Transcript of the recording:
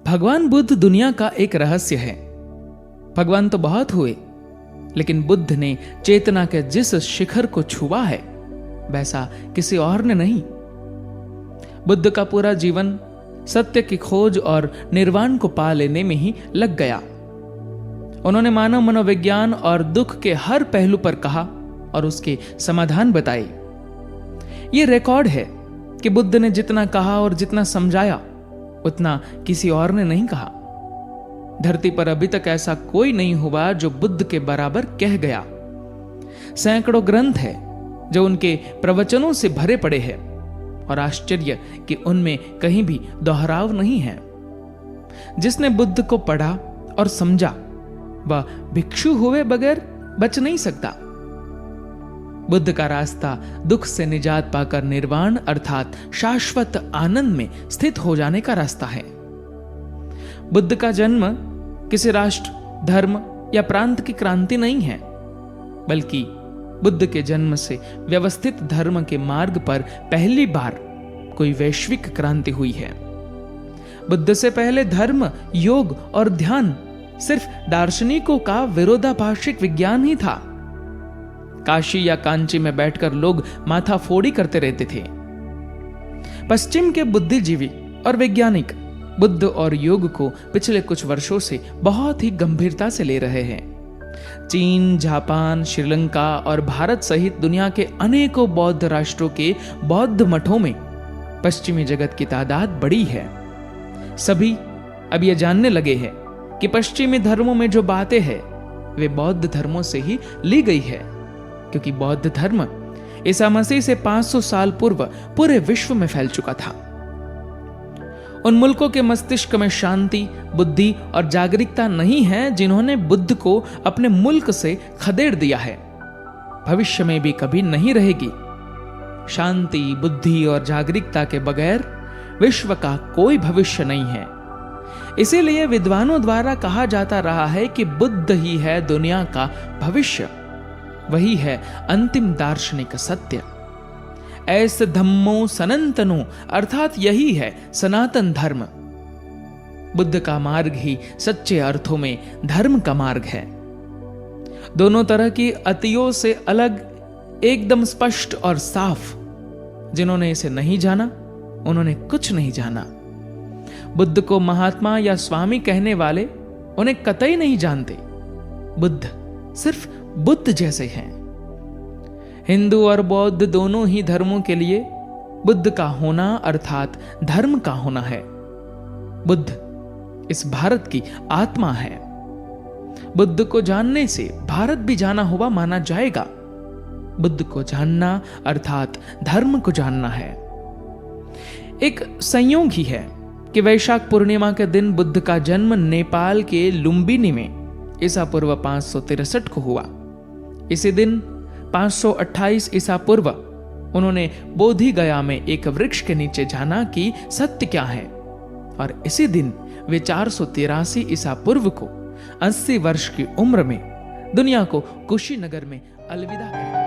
भगवान बुद्ध दुनिया का एक रहस्य है। भगवान तो बहुत हुए, लेकिन बुद्ध ने चेतना के जिस शिखर को छुआ है वैसा किसी और ने नहीं। बुद्ध का पूरा जीवन सत्य की खोज और निर्वाण को पा लेने में ही लग गया। उन्होंने मानव मनोविज्ञान और दुख के हर पहलू पर कहा और उसके समाधान बताए। यह रिकॉर्ड है कि बुद्ध ने जितना कहा और जितना समझाया उतना किसी और ने नहीं कहा। धरती पर अभी तक ऐसा कोई नहीं हुआ जो बुद्ध के बराबर कह गया। सैकड़ों ग्रंथ है जो उनके प्रवचनों से भरे पड़े हैं और आश्चर्य कि उनमें कहीं भी दोहराव नहीं है। जिसने बुद्ध को पढ़ा और समझा वह भिक्षु हुए बगैर बच नहीं सकता। बुद्ध का रास्ता दुख से निजात पाकर निर्वाण अर्थात शाश्वत आनंद में स्थित हो जाने का रास्ता है। बुद्ध का जन्म किसी राष्ट्र, धर्म या प्रांत की क्रांति नहीं है, बल्कि बुद्ध के जन्म से व्यवस्थित धर्म के मार्ग पर पहली बार कोई वैश्विक क्रांति हुई है। बुद्ध से पहले धर्म, योग और ध्यान सिर्फ दार्शनिकों का विरोधाभाषिक विज्ञान ही था। काशी या कांची में बैठकर लोग माथा फोड़ी करते रहते थे। पश्चिम के बुद्धिजीवी और वैज्ञानिक बुद्ध और योग को पिछले कुछ वर्षों से बहुत ही गंभीरता से ले रहे हैं। चीन, जापान, श्रीलंका और भारत सहित दुनिया के अनेकों बौद्ध राष्ट्रों के बौद्ध मठों में पश्चिमी जगत की तादाद बड़ी है। सभी अब यह जानने लगे हैं कि पश्चिमी धर्मों में जो बातें हैं वे बौद्ध धर्मों से ही ली गई है, क्योंकि बौद्ध धर्म ईसा मसीह से 500 साल पूर्व पूरे विश्व में फैल चुका था। उन मुल्कों के मस्तिष्क में शांति, बुद्धि और जागरूकता नहीं है जिन्होंने बुद्ध को अपने मुल्क से खदेड़ दिया है। भविष्य में भी कभी नहीं रहेगी। शांति, बुद्धि और जागरूकता के बगैर विश्व का कोई भविष्य नहीं है। इसीलिए विद्वानों द्वारा कहा जाता रहा है कि बुद्ध ही है दुनिया का भविष्य, वही है अंतिम दार्शनिक सत्य। ऐस धम्मो सनातनो अर्थात यही है सनातन धर्म। बुद्ध का मार्ग ही सच्चे अर्थों में धर्म का मार्ग है। दोनों तरह की अतियों से अलग, एकदम स्पष्ट और साफ। जिन्होंने इसे नहीं जाना उन्होंने कुछ नहीं जाना। बुद्ध को महात्मा या स्वामी कहने वाले उन्हें कतई नहीं जानते। बुद्ध सिर्फ बुद्ध जैसे हैं। हिंदू और बौद्ध दोनों ही धर्मों के लिए बुद्ध का होना अर्थात धर्म का होना है। बुद्ध इस भारत की आत्मा है। बुद्ध को जानने से भारत भी जाना हुआ माना जाएगा। बुद्ध को जानना अर्थात धर्म को जानना है। एक संयोग ही है कि वैशाख पूर्णिमा के दिन बुद्ध का जन्म नेपाल के लुम्बिनी में ईसा पूर्व 563 को हुआ। इसी दिन 528 ईसा पूर्व उन्होंने बोधि गया में एक वृक्ष के नीचे जाना कि सत्य क्या है, और इसी दिन वे 483 ईसा पूर्व को 80 वर्ष की उम्र में दुनिया को कुशीनगर में अलविदा कहते हैं।